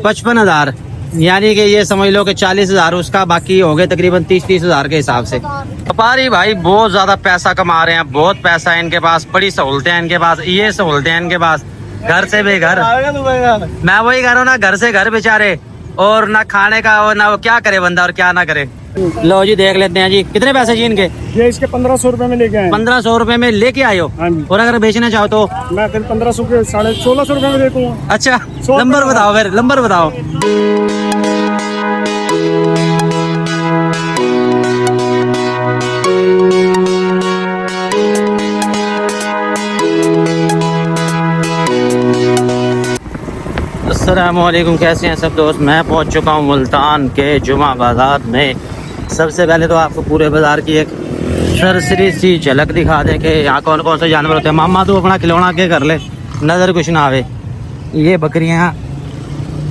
55,000, यानी कि ये समझ लो कि 40,000 उसका, बाकी हो गए तकरीबन 30,000 के हिसाब से। व्यापारी भाई बहुत ज्यादा पैसा कमा रहे हैं, बहुत पैसा है इनके पास, बड़ी सहूलतें हैं इनके पास, ये सहूलतें हैं इनके पास, घर से बेघर। मैं वही कह रहा हूँ ना, घर से घर बेचारे, और ना खाने का और ना वो क्या करे बंदा और क्या ना करे। लो जी देख लेते हैं जी, कितने पैसे जी इनके? ये इसके 1500 रुपए में लेके आए। 1500 रुपए में लेके आए हो? हाँ जी। और अगर बेचना चाहो तो? मैं फिर 1500 के 1650 रुपए में देखूंगा। अच्छा, नंबर बताओ फिर, नंबर बताओ। अस्सलामुअलैकुम, कैसे हैं सब दोस्त? मैं पहुंच चुका हूं मुल्तान के जुमा बाजार में। सबसे पहले तो आपको पूरे बाजार की एक सरसरी सी झलक दिखा दें कि यहाँ कौन कौन से जानवर होते हैं। मामा तो अपना खिलौना के कर ले, नज़र कुछ ना आवे। ये बकरियाँ,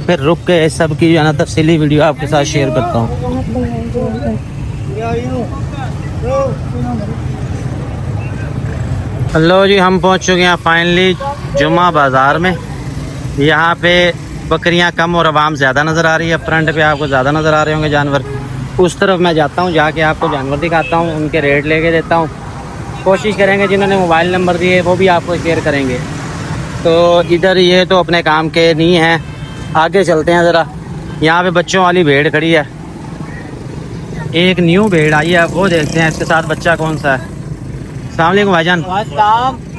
फिर रुक के सब की जो है ना तफसीली वीडियो आपके साथ शेयर करता हूँ। हेलो जी, हम पहुँच चुके हैं फाइनली जुमा बाज़ार में। यहाँ पे बकरियाँ कम और आवाम ज़्यादा नज़र आ रही है। फ्रंट पे आपको ज़्यादा नज़र आ रहे होंगे जानवर। उस तरफ मैं जाता हूँ, जाके आपको जानवर दिखाता हूँ, उनके रेट लेके देता हूँ। कोशिश करेंगे जिन्होंने मोबाइल नंबर दिए वो भी आपको शेयर करेंगे। तो इधर ये तो अपने काम के नहीं हैं, आगे चलते हैं ज़रा। यहाँ पे बच्चों वाली भेड़ खड़ी है, एक न्यू भेड़ आई है, वो देखते हैं इसके साथ बच्चा कौन सा है। अस्सलाम वालेकुम भाईजान।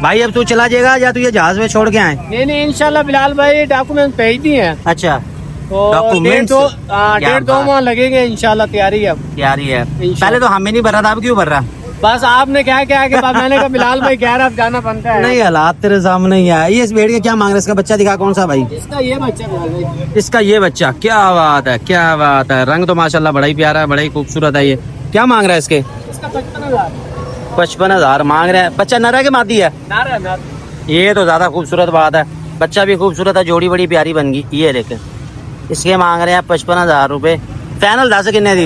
भाई अब तू चला जाएगा या तू ये जहाज में छोड़ के आए? नहीं इंशाल्लाह बिलाल भाई डॉक्यूमेंट भेज दिए हैं। अच्छा, तो डॉक्यूमेंट 1.5-2 माह लगेंगे इंशाल्लाह। तैयारी है, तैयारी है। पहले तो हमें नहीं भर रहा था, अब क्यों भर रहा? बस आपने क्या क्या कि मैंने कहा बिलाल भाई कह रहा अब जाना बनता है। नहीं, हालात तेरे सामने ही है। ये इस भेड़ के क्या मांग रहे? इसका बच्चा दिखा, कौन सा भाई? इसका ये बच्चा बिलाल भाई, इसका ये बच्चा। क्या बात है, क्या बात है। रंग तो माशाल्लाह बड़ा ही प्यारा है, बड़ा ही खूबसूरत है। ये क्या मांग रहा है इसके? इसका 55,000। 55,000 मांग रहे हैं। बच्चा नर है कि मादी है? नारा। ये तो ज्यादा खूबसूरत बात है, बच्चा भी खूबसूरत है, जोड़ी बड़ी प्यारी बन गई। ये देखे, इसके मांग रहे हैं 55,000 रुपए। फाइनल 10 कितने दी?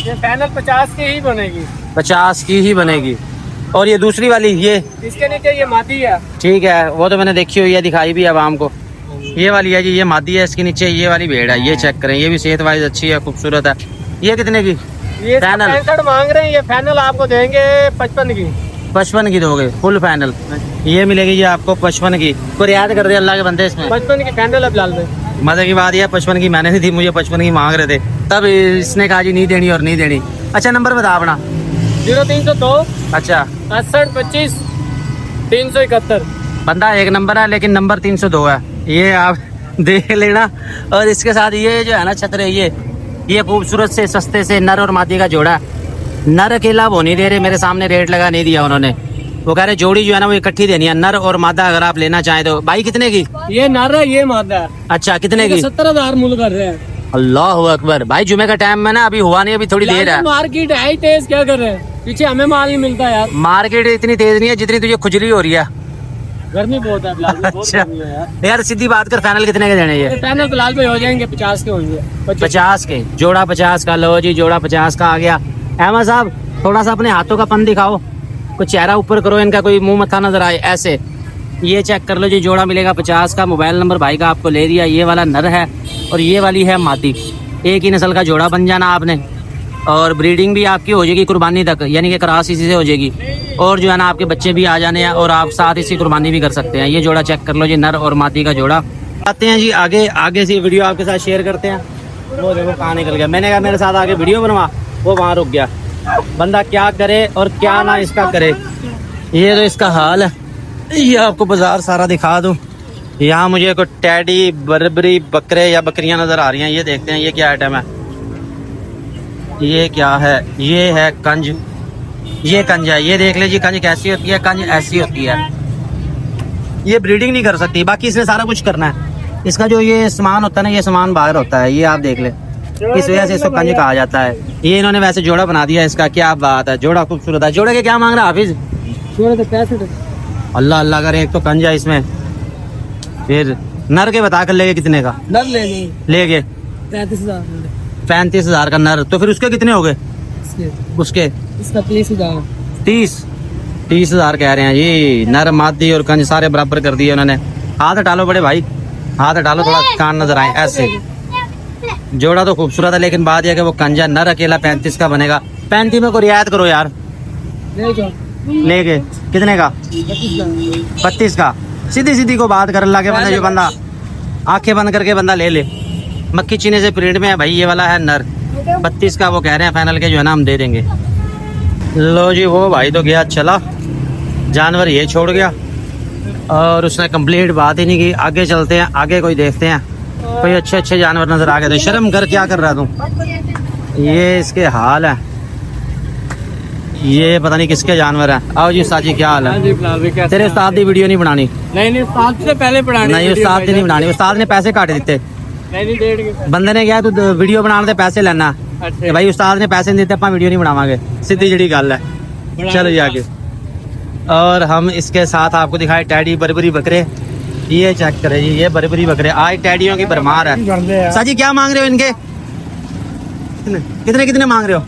ये फाइनल 50 की ही बनेगी। 50 की ही बनेगी। और ये दूसरी वाली, ये इसके नीचे ये मादी है। ठीक है, वो तो मैंने देखी हुई है, दिखाई भी है आवाम को। ये वाली है जी, ये मादी है, इसके नीचे ये वाली भेड़ है। ये चेक करें, ये भी सेहत वाइज अच्छी है, खूबसूरत है। ये कितने की? ये 65 मांग रहे हैं। ये फाइनल आपको देंगे 55 की। 55 की दोगे फुल फाइनल? ये मिलेगी जी आपको 55 की। कोई रियायत कर दे अल्लाह के बंदे इसमें। 55 की फाइनल है बिलाल भाई। मजे की बात यह 55 की मैंने नहीं थी, मुझे 55 की मांग रहे थे, तब इसने कहा जी नहीं देनी और नहीं देनी। अच्छा, नंबर बता अपना। 0302। अच्छा, 68 25 371। बंदा एक नंबर है लेकिन नंबर 302 है, ये आप देख लेना। और इसके साथ ये जो है ना छतरे, ये खूबसूरत से सस्ते से नर और मादी का जोड़ा। नर अकेला वो नहीं दे रहे, मेरे सामने रेट लगा नहीं दिया उन्होंने। वो कह रहे जोड़ी जो है ना वो इकट्ठी देनी है, नर और मादा अगर आप लेना चाहें तो। भाई कितने की? ये नर है, ये मादा है। अच्छा, कितने की? 70,000 मूल कर रहे हैं। अल्लाह अकबर। भाई जुमे का टाइम में ना अभी हुआ नहीं, अभी थोड़ी देर है। मार्केट है ही तेज, क्या कर रहे हैं, पीछे हमें माल नहीं मिलता यार। मार्केट इतनी तेज नहीं है जितनी तुझे खुजली हो रही है। गर्मी बहुत है बिलाल भाई, बहुत अच्छा गर्मी है यार। यार सीधी बात कर, फाइनल कितने के देने? ये फाइनल बिलाल भाई हो जाएंगे 50 के होंगे। 50 के जोड़ा, 50 का। लो जी, जोड़ा 50 का आ गया। अहमद साहब थोड़ा सा अपने हाथों का पन दिखाओ, कुछ चेहरा ऊपर करो, इनका कोई मुंह मत्था नजर आए ऐसे। ये चेक कर लो जी, जोड़ा मिलेगा 50 का। मोबाइल नंबर भाई का आपको ले दिया। ये वाला नर है और ये वाली है मादी। एक ही नस्ल का जोड़ा बन जाना आपने, और ब्रीडिंग भी आपकी हो जाएगी कुर्बानी तक, यानी कि क्रॉस इसी से हो जाएगी। और जो है ना आपके बच्चे भी आ जाने हैं और आप साथ इसी कुर्बानी भी कर सकते हैं। ये जोड़ा चेक कर लो जी, नर और मादी का जोड़ा। आते हैं जी आगे से वीडियो आपके साथ शेयर करते हैं। वो देखो कहाँ निकल गया, मैंने कहा मेरे साथ आगे वीडियो बनवा, वो वहाँ रुक गया। बंदा क्या करे और क्या ना इसका करे, ये तो इसका हाल है। ये आपको बाजार सारा दिखा दूँ। यहाँ मुझे कोई टैडी, बर्बरी, बकरे या बकरियाँ नजर आ रही हैं। ये देखते हैं ये क्या आइटम है, ये क्या है? ये है कंज। ये कंज है, ये देख ले जी, कंज कैसी होती है, कंज ऐसी होती है। ये ब्रीडिंग नहीं कर सकती, बाकी इसने सारा कुछ करना है। इसका जो ये सामान होता है ना, ये सामान बाहर होता है, ये आप देख ले, इस वजह से इसको कंज कहा जाता है। ये इन्होंने वैसे जोड़ा बना दिया इसका, क्या बात है। जोड़ा खूबसूरत है। जोड़े के क्या मांग रहा है हाफिज? जोड़े तो 65। अल्लाह अल्लाह करे, एक तो कंज है इसमें। फिर नर के बता कर लेगे कितने का? नर लेगे 35,000। 35,000 का नर, तो फिर उसके कितने हो गए? उसके इसका 30,000। 30,000 कह रहे हैं जी। नर मादी और कंज सारे बराबर कर दिए उन्होंने। हाथ हटा लो बड़े भाई, हाथ हटा लो, थोड़ा कान नजर आए ऐसे। जोड़ा तो खूबसूरत है, लेकिन बात यह है कि वो कंजा नर अकेला 35 का बनेगा। 35 में को रियायत करो यार। लेके कितने का? 32 का। सीधी सीधी को बात कर ला के बंदा, जो बंदा आंखें बंद करके बंदा ले ले। मक्खी चीने से प्रिंट में है भाई, ये वाला है नर। 32 का वो कह रहे हैं फाइनल के, जो है ना हम दे देंगे। लो जी, वो भाई तो गया चला, जानवर ये छोड़ गया और उसने कंप्लीट बात ही नहीं की। आगे चलते हैं, आगे कोई देखते हैं, कोई अच्छे अच्छे जानवर नजर आ गए। तो शर्म कर, क्या कर रहा तू? ये इसके हाल है, ये पता नहीं किसके जानवर है। आओ जी उस्ताद जी, क्या हाल है? तेरे उस्ताद की वीडियो नहीं बनानी? नहीं उस्ताद से पहले पढ़ानी। नहीं उस्ताद की नहीं बनानी, उस्ताद ने पैसे काट दिते। नहीं बंदे ने कहा तू वीडियो बनाने दे पैसे लेना, अच्छा भाई उस्ताद ने पैसे नहीं देते, अपन वीडियो नहीं बनावांगे, सीधी जड़ी गल है। चलो जी आगे। और हम इसके साथ आपको दिखाए टैडी बरबरी बकरे। ये चेक करें जी, ये बरबरी बकरे आज टैडियों की भरमार है। साजी क्या मांग रहे हो इनके? कितने कितने मांग रहे हो?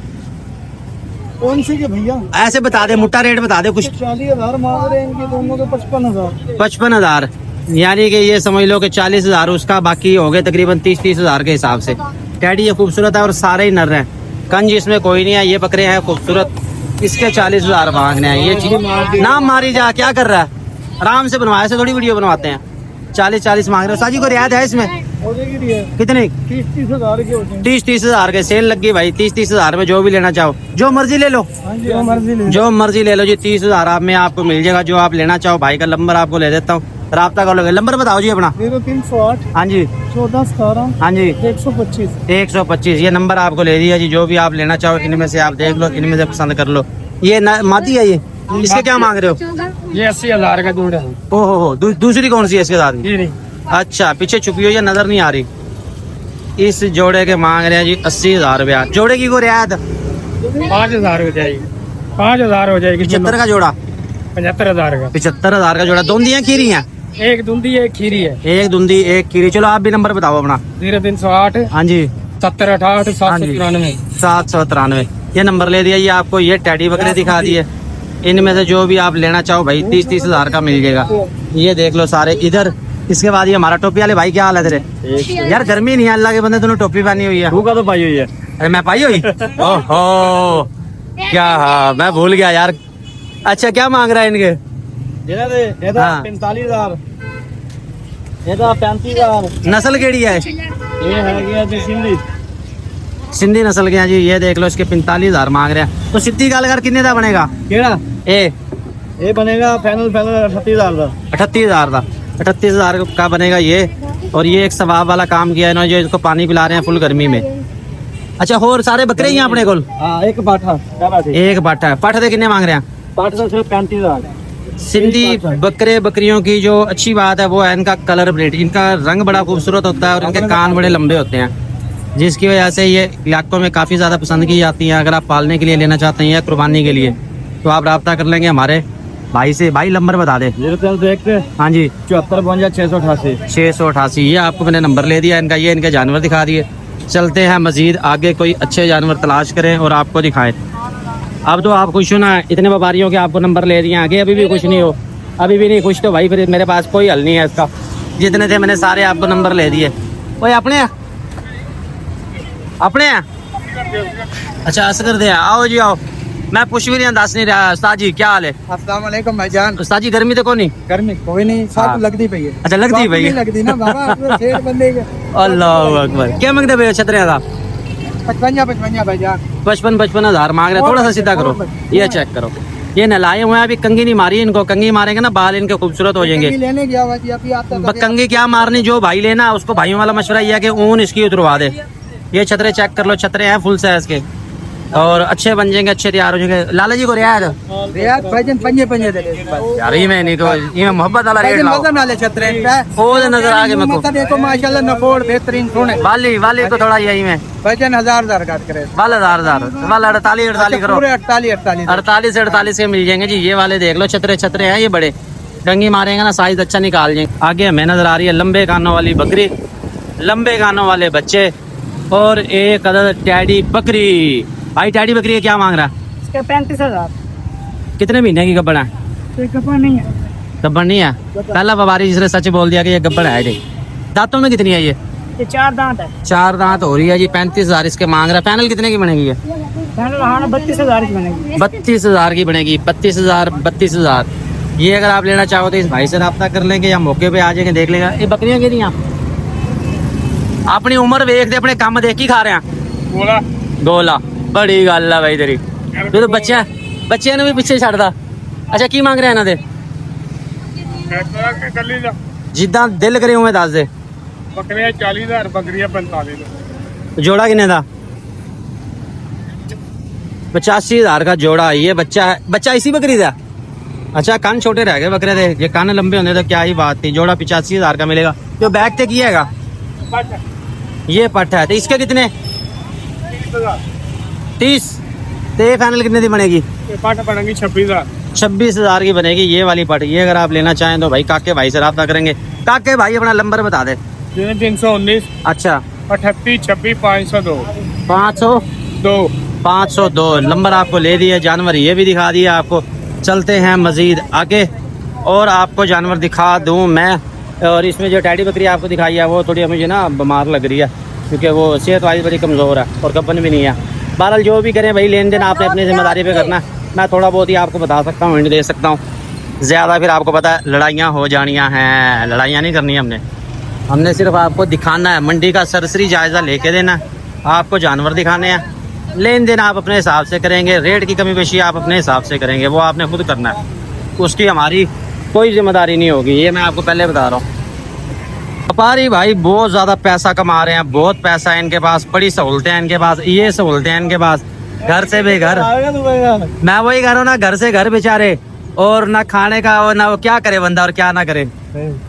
कौन सी के भैया? ऐसे बता दे, मुट्टा रेट बता दे कुछ। 40,000 मांग रहे हैं इनके दोनों के। 55,000। 55,000, यानी कि ये समझ लो कि 40,000 उसका, बाकी हो गए तकरीबन 30,000 के हिसाब से। टैडी ये खूबसूरत है और सारे ही नर हैं, कंज इसमें कोई नहीं है। ये बकरे हैं खूबसूरत, इसके 40,000 मांगने हैं। ये चीज नाम मारी जा, क्या कर रहा है? आराम से बनवाए, ऐसे थोड़ी वीडियो बनवाते हैं। 40 मांग रहे हो। साजी को रियायत है इसमें? कितने? 30,000 के होते हैं। 30,000 के सेल लगी भाई। 30,000 में जो भी लेना चाहो, जो मर्जी ले लो, जो मर्जी ले लो जी। 30,000 आप में आपको मिल जाएगा, जो आप लेना चाहो। भाई का नंबर आपको ले देता हूँ, राब्ता कर लोगे। नंबर बताओ जी अपना। 0308 हाँ जी 1417 हाँ जी 125। 125। ये नंबर आपको ले दिया जी। जो भी आप लेना चाहो इनमें से आप देख लो, इनमें से पसंद कर लो। ये मादी है ये, इसके क्या मांग रहे हो? ये 80,000 का जोड़ा है। ओहो, दूसरी कौन सी है इसके साथ? ये नहीं, अच्छा, पीछे छुपी हुई है, नजर नहीं आ रही। इस जोड़े के मांग रहे हैं जी 80,000 रुपया। जोड़े की को रियायत 5,000 हो जाएगी। 5,000 हो जाएगी। 75 का जोड़ा। 75,000 का। 75,000 का जोड़ा। दोंदियां खीरी हैं? एक धुंधी एक खीरी है। एक धुंदी एक खीरी। चलो आप भी नंबर बताओ अपना। 0308 हाँ जी 7068 793। 793। ये नंबर ले दिया। ये आपको ये टैडी बकरे दिखा दिए, इनमें से जो भी आप लेना चाहो भाई 30,000 का मिल जाएगा। ये देख लो सारे इधर। इसके बाद ये हमारा टोपी वाले भाई, क्या हाल है तेरे? यार गर्मी नहीं है, अल्लाह के बंदे, तूने टोपी पहनी हुई है। तू का तो पाई हुई है। अरे मैं पाई हुई? ओहो क्या, हाँ मैं भूल गया यार। अच्छा क्या मांग रहा है इनके? ये तो हाँ। 45,000। ये तो 35,000। नस्ल केड़ी है? ये है गया जी सिंधी। सिंधी नस्ल के हैं जी। ये देख लो, इसके 45,000 मांग रहे हैं। तो सिद्धि गल कर कितने का बनेगा? केड़ा? ए बनेगा फाइनल 38,000 का। 38,000 का। 38,000 का बनेगा ये। और ये एक सवाब वाला काम किया इन्होंने, जो इसको पानी पिला रहे हैं फुल गर्मी में। अच्छा, और सारे बकरे ही हैं अपने को? हाँ, एक पाठा। एक पाठा है। पाठा दे कितने मांग रहे हैं? पाठा तो सिर्फ 35,000। सिंधी बकरे बकरियों की जो अच्छी बात है वो है इनका कलर प्लेट। इनका रंग बड़ा खूबसूरत होता है और इनके कान बड़े लंबे होते हैं, जिसकी वजह से ये इलाकों में काफ़ी ज़्यादा पसंद की जाती हैं। अगर आप पालने के लिए लेना चाहते हैं या कुर्बानी के लिए, तो आप रब्ता कर लेंगे हमारे भाई से। भाई नंबर बता दे। 03 हाँ जी 74 52 688। 688। ये आपको मैंने नंबर ले दिया इनका। ये इनके जानवर दिखा दिए। चलते हैं मजीद आगे, कोई अच्छे जानवर तलाश करें और आपको दिखाएं। अब तो आप खुश हो ना, इतने व्यापारियों के आपको नंबर ले दिए। आगे अभी भी खुश नहीं हो? अभी भी नहीं खुश, तो भाई फिर मेरे पास कोई हल नहीं है इसका। जितने थे मैंने सारे आपको नंबर ले दिए। ओए अपने हैं? अपने हैं? अच्छा असगर दे। आओ जी आओ। मैं कुछ भी नहीं दस नहीं रहा। उस्ताद जी क्या हाल है? अस्सलाम वालेकुम भाईजान। उस्ताद जी गर्मी तो कोई नहीं? गर्मी कोई नहीं, हाँ। सब लगती पई है। अच्छा लगती पई है? लगती ना बाबा, शेर बंदे के। अल्लाह अकबर। क्या मांगते भैया? 17,000। 55 भाईजान। 55,000 मांग रहे हैं। थोड़ा सा सीधा करो, ये चेक करो। ये नलाए हुए हैं, अभी कंगी नहीं मारी इनको। कंगी मारेंगे ना बाल इनके खूबसूरत हो जाएंगे। लेने गया हुआ जी, अभी आता कंगी क्या मारनी, जो भाई लेना उसको भाइयों वाला मशवरा ये है कि ऊन इसकी उतरवा दे। ये छतरे चेक कर लो, छतरे हैं फुल साइज के और अच्छे बन जाएंगे, अच्छे तैयार हो जाएंगे। लाला जी को रियायत भाईजान 5 दे दे यार। ये मैं नहीं तो ये मोहब्बत वाला रेट लाओ। वजन वाले छतरे ओ नजर आ गए मेरे को। देखो माशाल्लाह नफोड़ बेहतरीन सोने। वाली को थोड़ा यही में भाईजान 1000 काट करे। वाल 1000 वाल 48 करो। पूरे 48 48 से 48 के मिल जाएंगे जी। ये वाले देख लो, छतरे हैं ये बड़े। कंगी मारेंगे ना साइज अच्छा निकाल जाएंगे। आगे हमें नजर आ रही है लंबे कानों वाली बकरी, लंबे कानों वाले बच्चे और एक अदद टैडी बकरी। भाई टैडी बकरी है क्या मांग रहा है? इसका 35,000। कितने महीने की गब्बड़ है? गब्बड़ नहीं है। गब्बड़ नहीं है? पहला व्यापारी जिसने सच बोल दिया कि ये गब्बड़ है। दांतों में कितनी है ये? ये 4 दांत है। 4 दांत हो रही है जी, 35,000 इसके मांग रहा है। फाइनल कितने की बनेगी ये? फाइनल हाँ 32,000 की बनेगी। 32,000 की बनेगी। 32,000 ये अगर आप लेना चाहो तो इस भाई से रब्ता कर लेंगे या मौके पे आ जाएंगे, देख लेगा। ये बकरियां कितनी अपनी उम्र देख दे, अपने काम देख ही खा रहे हैं। गोला बड़ी गल है भाई तेरी। जो तो बच्चे ने भी पीछे छड़दा। अच्छा की मांग रहे हैं ना दे जिदा दिल करे उवें दस दे। बकरियां 40,000, बकरियां 45,000। जोड़ा किन्ने दा? 85,000 का जोड़ा। ये बच्चा इसी बकरी का? अच्छा कान छोटे रह गए बकरे थे, ये कान लंबे होने तो क्या ही बात थी। जोड़ा 85,000 का मिलेगा। जो बैग तक ये है ये पट है। तो इसके कितने? 30। तो ये फाइनल कितने की बनेगी? पट पड़ेगी 26,000। 26,000 की बनेगी ये वाली पट। ये अगर आप लेना चाहें तो भाई काके भाई से रब्ता करेंगे। काके भाई अपना नंबर बता दे। 319। अच्छा 38 26 502। 502 नंबर आपको ले दिए। जानवर ये भी दिखा दिया आपको। चलते हैं मजीद आगे और आपको जानवर दिखा दूं मैं। और इसमें जो टैडी बकरी आपको दिखाई है वो थोड़ी मुझे ना बीमार लग रही है, क्योंकि वो सेहत वाइज बड़ी कमज़ोर है और कपन भी नहीं है। बहरहाल जो भी करें भाई, लेन देन आपने अपनी जिम्मेदारी पे करना है। मैं थोड़ा बहुत ही आपको बता सकता हूँ, हिंट दे सकता हूँ। ज़्यादा फिर आपको पता है लड़ाइयाँ हो जानियाँ हैं। लड़ाइयाँ नहीं करनी हमने सिर्फ आपको दिखाना है। मंडी का सरसरी जायज़ा लेके देना है। आपको जानवर दिखाने हैं। लेन देन आप अपने हिसाब से करेंगे। रेट की कमी पेशी आप अपने हिसाब से करेंगे, वो आपने खुद करना है। उसकी हमारी कोई जिम्मेदारी नहीं होगी, ये मैं आपको पहले बता रहा हूँ। व्यापारी भाई बहुत ज़्यादा पैसा कमा रहे हैं, बहुत पैसा है इनके पास, बड़ी सहूलतें हैं इनके पास, ये सहूलतें हैं इनके पास। घर से बेघर, मैं वही कह रहा हूँ ना, घर से घर बेचारे, और ना खाने का और ना वो क्या करे बंदा और क्या ना करे।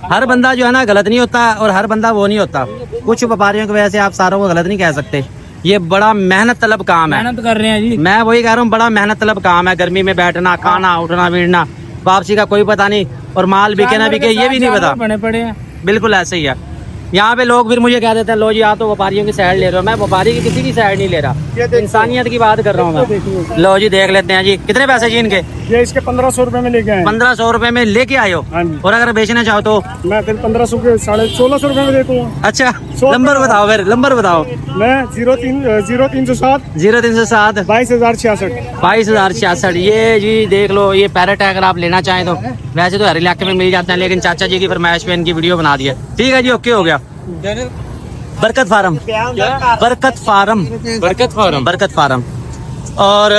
हर बंदा जो है ना गलत नहीं होता और हर बंदा वो नहीं होता। कुछ व्यापारियों की वजह से आप सारों को गलत नहीं कह सकते। ये बड़ा मेहनत तलब काम है। मेहनत कर रहे हैं जी। मैं वही कह रहा हूँ, बड़ा मेहनत तलब काम है। गर्मी में बैठना, खाना, उठना, बीड़ना, वापसी का कोई पता नहीं, और माल बिके ना बिके ये भी नहीं पता। बने पड़े हैं। बिल्कुल ऐसे ही है। यहाँ पे लोग फिर मुझे कह देते हैं लो जी आप तो व्यापारियों की साइड ले रहे हो। मैं व्यापारी की किसी की साइड नहीं ले रहा, इंसानियत की बात कर रहा हूँ मैं। लो जी देख लेते हैं जी कितने पैसे जी इनके? ये इसके 1500 रुपए में लेके आए। 1500 रुपए में लेके आए हो? हाँ जी। और अगर बेचना चाहो तो? मैं फिर 1500 के 1650 रुपए में देता हूँ। अच्छा नंबर बताओ, फिर नंबर बताओ। मैं 0307 0307 22,066। 22,066। ये जी देख लो, ये पैरेट है। अगर आप लेना चाहें तो वैसे तो हर इलाके में मिल जाते हैं, लेकिन चाचा जी की फरमाइश पे इनकी वीडियो बना दी है। ठीक है जी, ओके हो गया। बरकत फार्म, बरकत फार्म, बरकत फार्म। और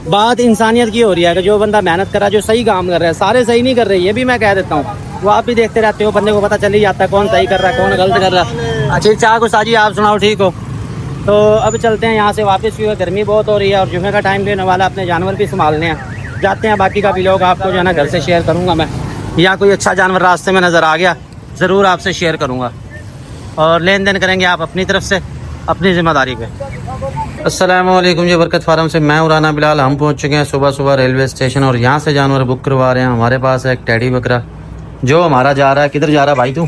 बात इंसानियत की हो रही है कि जो बंदा मेहनत कर रहा है, जो सही काम कर रहा है, सारे सही नहीं कर रहे, ये भी मैं कह देता हूँ। वो आप भी देखते रहते हो, बंदे को पता चल ही जाता है कौन सही कर रहा है कौन गलत कर रहा है। अच्छा चाह को साजी आप सुनाओ, ठीक हो? तो अब चलते हैं यहाँ से वापस, क्योंकि गर्मी बहुत हो रही है और जुमे का टाइम भी होने वाला, अपने जानवर भी संभालने हैं। जाते हैं, बाकी का भी लोग आपको जो है ना घर से शेयर करूँगा मैं, या कोई अच्छा जानवर रास्ते में नज़र आ गया ज़रूर आपसे शेयर करूँगा। और लेन देन करेंगे आप अपनी तरफ से, अपनी ज़िम्मेदारी पे। अस्सलाम वालेकुम जी, बरकत फार्म से मैं राना बिलाल। हम पहुंच चुके हैं सुबह सुबह रेलवे स्टेशन और यहाँ से जानवर बुक करवा रहे हैं। हमारे पास है एक टैडी बकरा जो हमारा जा रहा है। किधर जा रहा है भाई तू?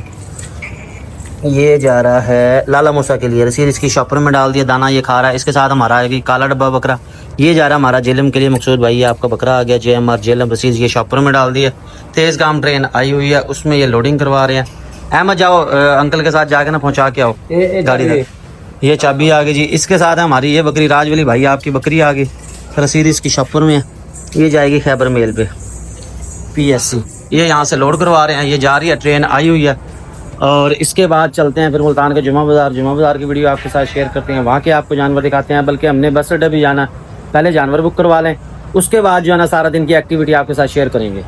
ये जा रहा है लाला मूसा के लिए। रसीद इसकी शॉपर में डाल दिया, दाना ये खा रहा है। इसके साथ हमारा आएगी काला डब्बा बकरा, ये जा रहा है हमारा जेलम के लिए। मकसूद भाई आपका बकरा आ गया, JMR जेलम। रसीद ये शॉपर में डाल दिया। तेज़ गाम ट्रेन आई हुई है, उसमें ये लोडिंग करवा रहे हैं। अहमद जाओ अंकल के साथ जाके ना पहुंचा के आओ गाड़ी तक। ये चाबी आ गई जी। इसके साथ है हमारी ये बकरी राजवली भाई आपकी बकरी आ गई। रसीद इसकी शॉपर में है, ये जाएगी खैबर मेल पे PSC। ये यहाँ से लोड करवा रहे हैं, ये जा रही है, ट्रेन आई हुई है। और इसके बाद चलते हैं फिर मुल्तान के जुमा बाज़ार की वीडियो आपके साथ शेयर करते हैं। वहाँ के आपको जानवर दिखाते हैं, बल्कि हमने बस अड्डे भी जाना, पहले जानवर बुक करवा लें, उसके बाद जो है ना सारा दिन की एक्टिविटी आपके साथ शेयर करेंगे।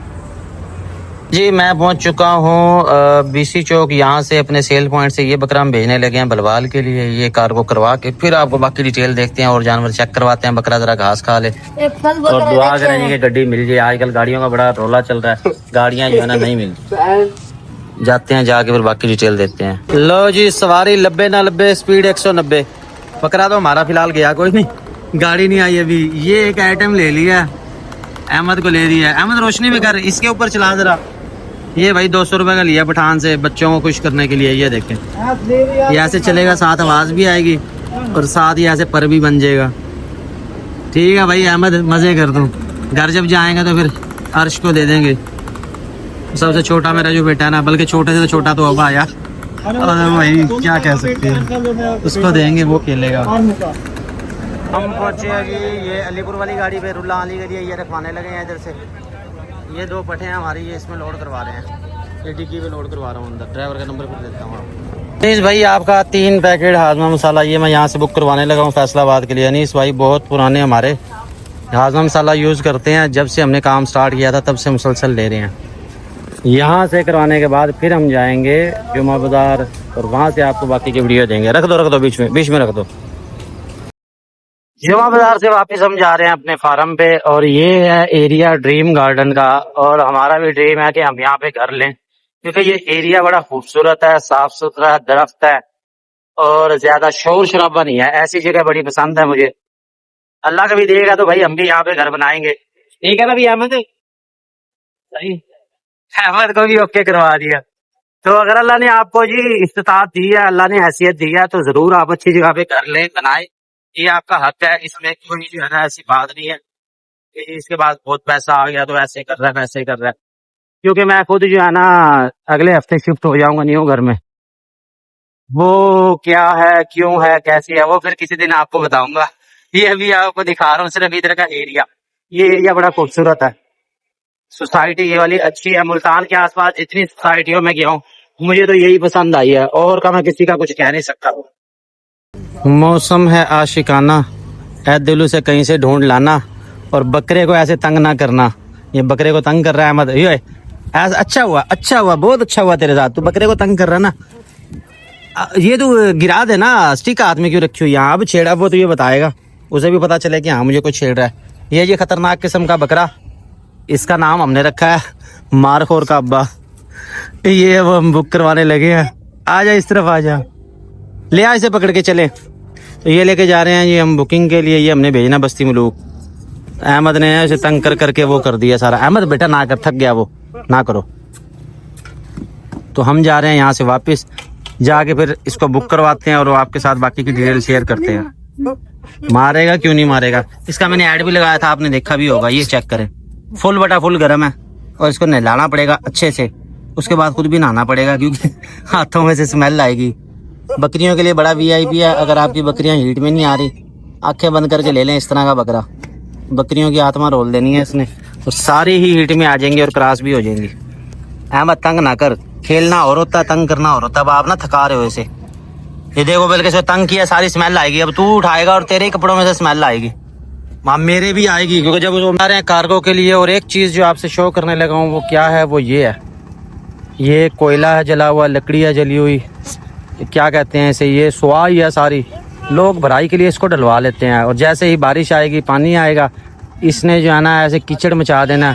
जी मैं पहुंच चुका हूँ BC चौक। यहाँ से अपने सेल पॉइंट से ये बकरा हम भेजने लगे हैं बलवाल के लिए। ये कार्गो करवा के फिर आपको बाकी डिटेल देखते हैं और जानवर चेक करवाते हैं। बकरा जरा घास खा ले और दुआ करेंगे कि गड्डी मिल जाए। आजकल गाड़ियों का बड़ा रोला चल रहा है, गाड़ियाँ जो है ना नहीं मिलती। जाते हैं, जाके फिर बाकी डिटेल देते हैं। लो जी सवारी 90 ना 90, स्पीड 190। बकरा तो हमारा फिलहाल गया कोई नहीं, गाड़ी नहीं आई अभी। ये एक आइटम ले लिया, अहमद को ले दिया। अहमद रोशनी भी कर, इसके ऊपर चला जरा। ये भाई 200 रुपये का लिया पठान से बच्चों को खुश करने के लिए। ये देखें, ये ऐसे चलेगा, साथ आवाज़ भी आएगी और साथ ही ऐसे पर भी बन जाएगा। ठीक है भाई अहमद, मज़े कर दूँ। घर जब जाएंगे तो फिर अर्श को दे देंगे। सबसे छोटा मेरा जो बेटा है ना, बल्कि छोटे से तो छोटा तो अब आया, अरे भाई क्या कह सकते हैं, उसको देंगे वो खेलेगा। हम पहुँचे हैं जी, ये अलीपुर वाली गाड़ी पे रुल्ला अली गली है, ये रखवाने लगे हैं इधर से। ये 2 पट्टे हैं हमारी, ये इसमें लोड करवा रहे हैं, ये डिग्गी पे लोड करवा रहा हूँ अंदर। ड्राइवर का नंबर फिर देता हूँ आपको। अनीस भाई आपका 3 पैकेट हाजमा मसाला, ये मैं यहाँ से बुक करवाने लगा हूँ फैसलाबाद के लिए। अनीस भाई बहुत पुराने हमारे हाजमा मसाला यूज़ करते हैं, जब से हमने काम स्टार्ट किया था तब से मुसलसल ले रहे हैं। यहाँ से करवाने के बाद फिर हम जाएंगे जुमा बाज़ार और वहाँ से आपको बाकी की वीडियो देंगे। रख दो बीच में रख दो। जुमा बाजार से वापस हम जा रहे हैं अपने फार्म पे, और ये है एरिया ड्रीम गार्डन का। और हमारा भी ड्रीम है कि हम यहाँ पे घर लें, क्योंकि ये एरिया बड़ा खूबसूरत है, साफ सुथरा है, दरख्त है और ज्यादा शोर शराबा नहीं है। ऐसी जगह बड़ी पसंद है मुझे। अल्लाह कभी देगा तो भाई हम भी यहाँ पे घर बनाएंगे। ठीक है ना भी अहमद? सही, अहमद को भी ओके करवा दिया। तो अगर अल्लाह ने आपको जी इस्तिताअत दी है, अल्लाह ने हैसियत दी है, तो जरूर आप अच्छी जगह पे घर लें, बनाए। ये आपका हक है, इसमें कोई जो है ना ऐसी बात नहीं है कि इसके बाद बहुत पैसा आ गया तो ऐसे कर रहा है वैसे कर रहा है। क्योंकि मैं खुद जो है ना अगले हफ्ते शिफ्ट हो जाऊंगा न्यू घर में। वो क्या है, क्यों है, कैसी है, वो फिर किसी दिन आपको बताऊंगा। ये अभी आपको दिखा रहा हूँ सिर्फ इधर का एरिया। ये एरिया बड़ा खूबसूरत है, सोसाइटी ये वाली अच्छी है। मुल्तान के आसपास जितनी सोसाइटियों में गया हूँ मुझे तो यही पसंद आई है, और का मैं किसी का कुछ कह नहीं सकता। मौसम है आशिकाना, ऐ दिलू से कहीं से ढूंढ लाना, और बकरे को ऐसे तंग ना करना। ये बकरे को तंग कर रहा है अहमद। ये ऐसा अच्छा हुआ, बहुत अच्छा हुआ तेरे साथ। तू बकरे को तंग कर रहा ना, ये तू गिरा दे ना। स्टिक हाथ में क्यों रखी हुई? यहाँ अब छेड़ा वो तो ये बताएगा, उसे भी पता चले कि हाँ मुझे कोई छेड़ रहा है। ये खतरनाक किस्म का बकरा, इसका नाम हमने रखा है मारखोर का अब्बा। ये अब हम बुक करवाने लगे हैं। आ जा, इस तरफ आ जा, ले आ, इसे पकड़ के चले। तो ये लेके जा रहे हैं ये हम बुकिंग के लिए। ये हमने भेजना बस्ती मलूक। अहमद ने उसे तंग कर करके वो कर दिया सारा। अहमद बेटा ना कर, थक गया वो, ना करो। तो हम जा रहे हैं यहाँ से वापस, जाके फिर इसको बुक करवाते हैं और आपके साथ बाकी की डिटेल शेयर करते हैं। मारेगा क्यों नहीं मारेगा? इसका मैंने ऐड भी लगाया था, आपने देखा भी होगा। ये चेक करें, फुल बटा फुल गर्म है, और इसको नहलाना पड़ेगा अच्छे से। उसके बाद खुद भी नहाना पड़ेगा, क्योंकि हाथों में से स्मेल आएगी। बकरियों के लिए बड़ा वीआईपी है। अगर आपकी बकरियां हीट में नहीं आ रही, आंखें बंद करके ले लें इस तरह का बकरा। बकरियों की आत्मा रोल देनी है इसने, तो सारी ही हीट में आ जाएंगी और क्रॉस भी हो जाएंगी। अहमद तंग ना कर, खेलना और होता, तंग करना और होता। अब आप ना थका रहे हो इसे। ये देखो, बल्कि इसे तंग किया, सारी स्मेल आएगी। अब तू उठाएगा और तेरे ही कपड़ों में से स्मेल आएगी। माँ मेरे भी आएगी, क्योंकि जब वो रहे हैं कार्गो के लिए। और एक चीज़ जो आपसे शो करने लगा हूँ वो क्या है, वो ये है, ये कोयला है जला हुआ, लकड़ी है जली हुई, क्या कहते हैं इसे, ये सुआई है सारी। लोग भराई के लिए इसको डलवा लेते हैं, और जैसे ही बारिश आएगी, पानी आएगा, इसने जो है ना ऐसे कीचड़ मचा देना।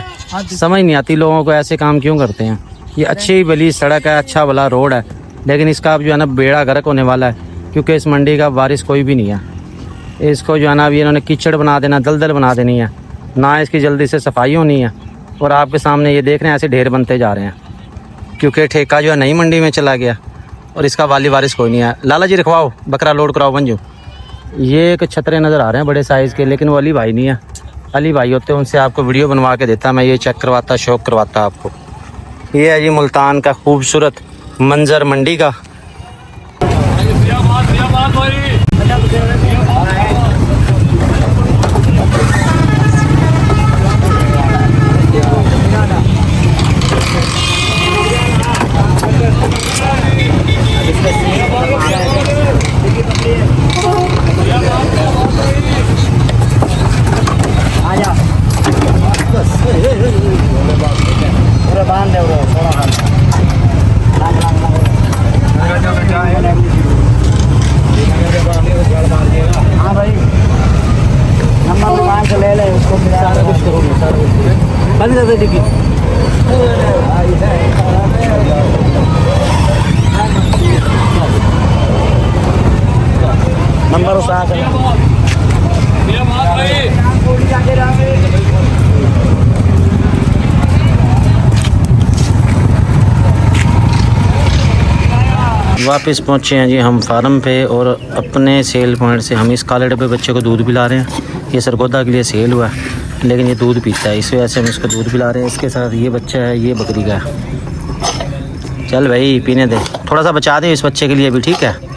समझ नहीं आती लोगों को, ऐसे काम क्यों करते हैं। ये अच्छी भली सड़क है, अच्छा भला रोड है, लेकिन इसका अब जो है ना बेड़ा गर्क होने वाला है, क्योंकि इस मंडी का वारिस कोई भी नहीं है। इसको जो है ना अभी इन्होंने कीचड़ बना देना, दलदल बना देनी है, ना इसकी जल्दी से सफाई होनी है। और आपके सामने ये देख रहे हैं ऐसे ढेर बनते जा रहे हैं, क्योंकि ठेका जो है नई मंडी में चला गया और इसका वाली वारिस कोई नहीं है। लाला जी रखवाओ, बकरा लोड कराओ बंजू। ये एक छतरे नज़र आ रहे हैं बड़े साइज़ के, लेकिन वो अली भाई नहीं है। अली भाई होते उनसे आपको वीडियो बनवा के देता, मैं ये चेक करवाता, शौक करवाता आपको। ये है जी मुल्तान का खूबसूरत मंजर मंडी का। हाँ भाई, नंबर दुकान से ले ले, उसको सारा कुछ करोगे, सारा कुछ बंद कर दे टिकट। नंबर उस वापस पहुँचे हैं जी हम फार्म पे, और अपने सेल पॉइंट से हम इस काले डब्बे बच्चे को दूध पिला रहे हैं। ये सरगोदा के लिए सेल हुआ है, लेकिन ये दूध पीता है, इस वजह से हम इसको दूध पिला रहे हैं। इसके साथ ये बच्चा है, ये बकरी का है। चल भाई पीने दे, थोड़ा सा बचा दे इस बच्चे के लिए भी, ठीक है।